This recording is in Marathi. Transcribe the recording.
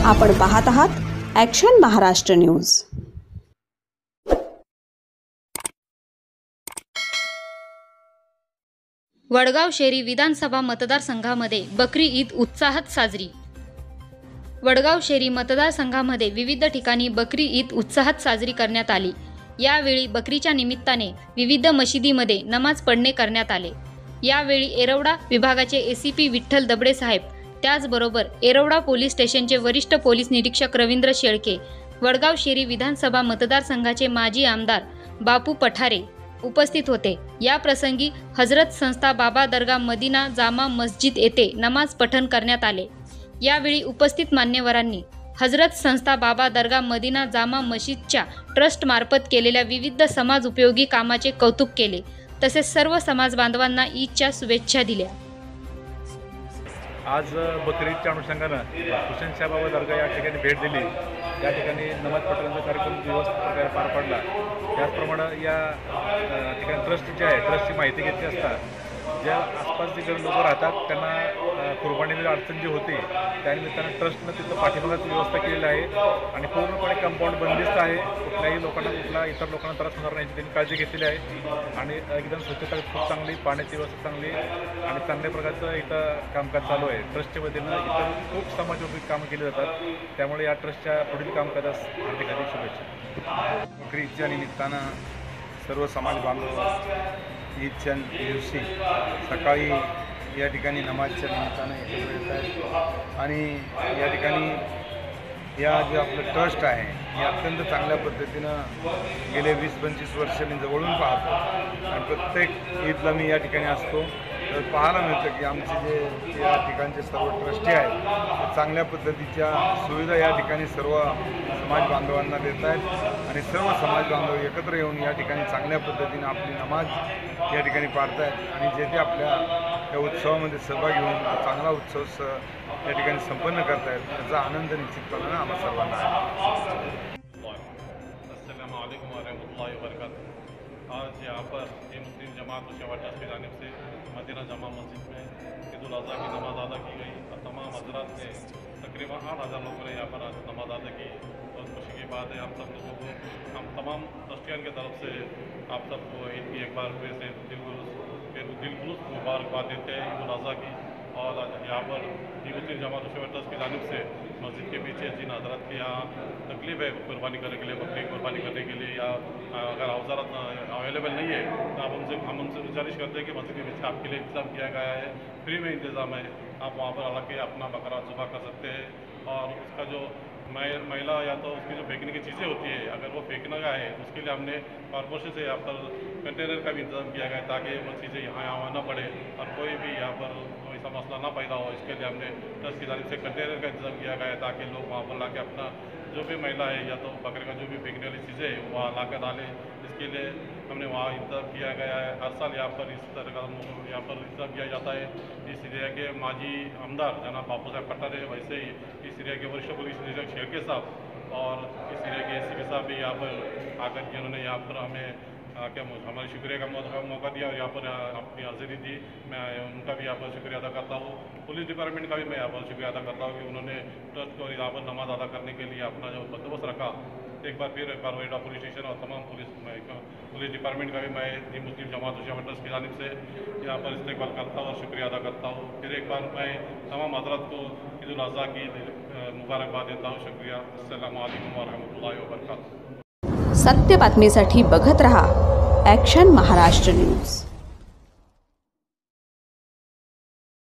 आपण पाहत आहात ॲक्शन महाराष्ट्र न्यूज। वडगाव शहरी विधानसभा मतदारसंघामध्ये बकरी ईद उत्साहात साजरी। वडगाव शहरी मतदारसंघामध्ये विविध ठिकाणी बकरी ईद उत्साहात साजरी करण्यात आली। यावेळी बकरीच्या निमित्ताने विविध मशिदीमध्ये नमाज पढणे करण्यात आले। यावेळी येरवडा विभागाचे एसीपी विठ्ठल दबडे साहेब, त्याचबरोबर येरवडा पोलीस स्टेशनचे वरिष्ठ पोलीस निरीक्षक रवींद्र शेळके, वडगाव शहरी विधानसभा मतदारसंघाचे माजी आमदार बापू पठारे उपस्थित होते। या प्रसंगी हजरत संस्था बाबा दरगाह मदीना जामा मस्जिद येथे नमाज पठण करण्यात आले। यावेळी उपस्थित मान्यवरांनी हजरत संस्था बाबा दरगाह मदीना जामा मस्जिदच्या ट्रस्ट मार्फत केलेल्या विविध समाज उपयोगी कामाचे कौतुक केले, तसेच सर्व समाज बांधवांना ईदच्या शुभेच्छा दिल्या। आज बकरी ईदच्या अनुषंगानं हुसेन शाह बाबा दरगाह या ठिकाणी भेट दिली। या ठिकाणी नमाज पठणाचा कार्यक्रम व्यवस्थित प्रकारे पार पडला। त्याचप्रमाणे या ठिकाणी ट्रस्ट जे आहे, ट्रस्टची माहिती घेतली असता ज्या आसपासचे जे लोक राहतात त्यांना कुर्बानीमध्ये अडचण जी होती त्यानिमित्तानं ट्रस्टनं तिथं पाठीमागाची व्यवस्था केलेली आहे आणि पूर्णपणे कंपाऊंड बंदिस्त आहे। कुठल्याही लोकांना इतर लोकांना त्रास होणार नाही त्यांनी काळजी घेतलेली आहे आणि एकदम स्वच्छता खूप चांगली, पाण्याची व्यवस्था चांगली आणि चांगल्या प्रकारचं इथं कामकाज चालू आहे। ट्रस्टच्या वतीनं इतर खूप समाजोपयोगी कामं केली जातात, त्यामुळे या ट्रस्टच्या पुढील कामकाजास हार्दिक हार्दिक शुभेच्छा। बकरी ईदच्या निमित्तानं सर्व समाज बांधव ईदच्या दिवशी सकाळी या ठिकाणी नमाजच्या निमित्तानं एकत्र येत आहेत आणि या ठिकाणी या जे आपलं ट्रस्ट आहे हे अत्यंत चांगल्या पद्धतीनं गेले 20-25 वर्ष मी जवळून पाहतो आणि प्रत्येक ईदला मी या ठिकाणी असतो तर पाहायला मिळतं की आमचे जे या ठिकाणचे सर्व ट्रस्टी आहेत चांगल्या पद्धतीच्या सुविधा या ठिकाणी सर्व समाज बांधवांना देत आहेत आणि सर्व समाज बांधव एकत्र येऊन या ठिकाणी चांगल्या पद्धतीने आपली नमाज या ठिकाणी पाळत आहेत आणि जेथे आपल्या या उत्सवामध्ये सहभागी होऊन चांगला उत्सव या ठिकाणी संपन्न करतायत त्याचा आनंद निश्चितपणे आम्हा सर्वांना आहे। अस्सलाम वालेकुम वरहमतुल्लाहि वबरकातुहू। आज यहाँ पर मुस्लिम जमात उशवाटा की जानिब से मदीना जामा मस्जिद में ईद उल अज़हा की नमाज़ अदा की गई और तमाम हज़रात ने तकरीबन 8,000 लोगों ने यहाँ पर आज नमाज़ अदा की। बहुत खुशी की बात है हम सब लोगों को, हम तमाम ट्रस्टियन की तरफ से आप सबको ईद की एक बार फिर से दिलखुलूस मुबारकबाद देते हैं ईद उल अज़हा की। और यहाँ पर मुस्लिम जमात उशवाटा की जानिब से मस्जिद के पीछे जिन हज़रत के यहाँ तकलीफ है कुर्बानी करने के लिए, बकरी कुर्बानी करने के लिए या अगर औजारात अवेलेबल नहीं है तो हम उनसे गुजारिश करते हैं कि मस्जिद के पीछे आपके लिए इंतज़ाम किया गया है, फ्री में इंतज़ाम है, आप वहाँ पर आके अपना बकरा ज़ुबह कर सकते हैं। और उसका जो महिला या तो उसकी जो फेंकने की चीज़ें होती है अगर वो फेंकना का है उसके लिए हमने कॉर्पोरेशन से यहाँ पर कंटेनर का भी इंतज़ाम किया गया है ताकि वो चीज़ें यहाँ आना पड़े और कोई भी यहाँ पर कोई सा मसला ना पैदा हो। इसके लिए हमने ट्रस्ट की जानिब से कंटेनर का इंतज़ाम किया गया है ताकि लोग वहाँ पर ला के अपना जो भी महिला है या तो बकरे का जो भी फेंकने वाली चीज़ें है वहाँ ला कर डालें। इसके लिए हमने वहाँ इंतज़ाम किया गया है। हर साल यहाँ पर इस तरह का यहाँ पर इंतज़ाम किया जाता है। इस एरिया के माजी आमदार जनाब बापू साहब पठारे, वैसे ही इस एरिया के वरिष्ठ पुलिस निरीक्षक शेळके साहब और इस एरिया के एसीपी साहब भी यहाँ पर आकर के उन्होंने यहाँ पर हमें क्या हमारे शुक्रिया का मौका दिया और यहाँ पर अपनी हाजिरी दी। मैं उनका भी यहाँ पर शुक्रिया अदा करता हूँ। पुलिस डिपार्टमेंट का भी मैं यहाँ पर शुक्रिया अदा करता हूँ कि उन्होंने ट्रस्ट को यहाँ पर नमाज अदा करने के लिए अपना जो बंदोबस्त रखा। एक बार फिर वेरवडा पुलिस स्टेशन और तमाम पुलिस डिपार्टमेंट का भी मैं मुस्लिम जमात उशवाटा ट्रस्ट की जानिब से यहाँ पर इस्तेकबाल करता हूँ और शुक्रिया अदा करता हूँ। फिर एक बार मैं तमाम हज़रत को ईद उल अज़हा की मुबारकबाद देता हूँ। शुक्रिया। अस्सलामु अलैकुम वरहमतुल्लाहि वबरकातुहू। सत्य बातमीसाठी बघत रहा ॲक्शन महाराष्ट्र न्यूज।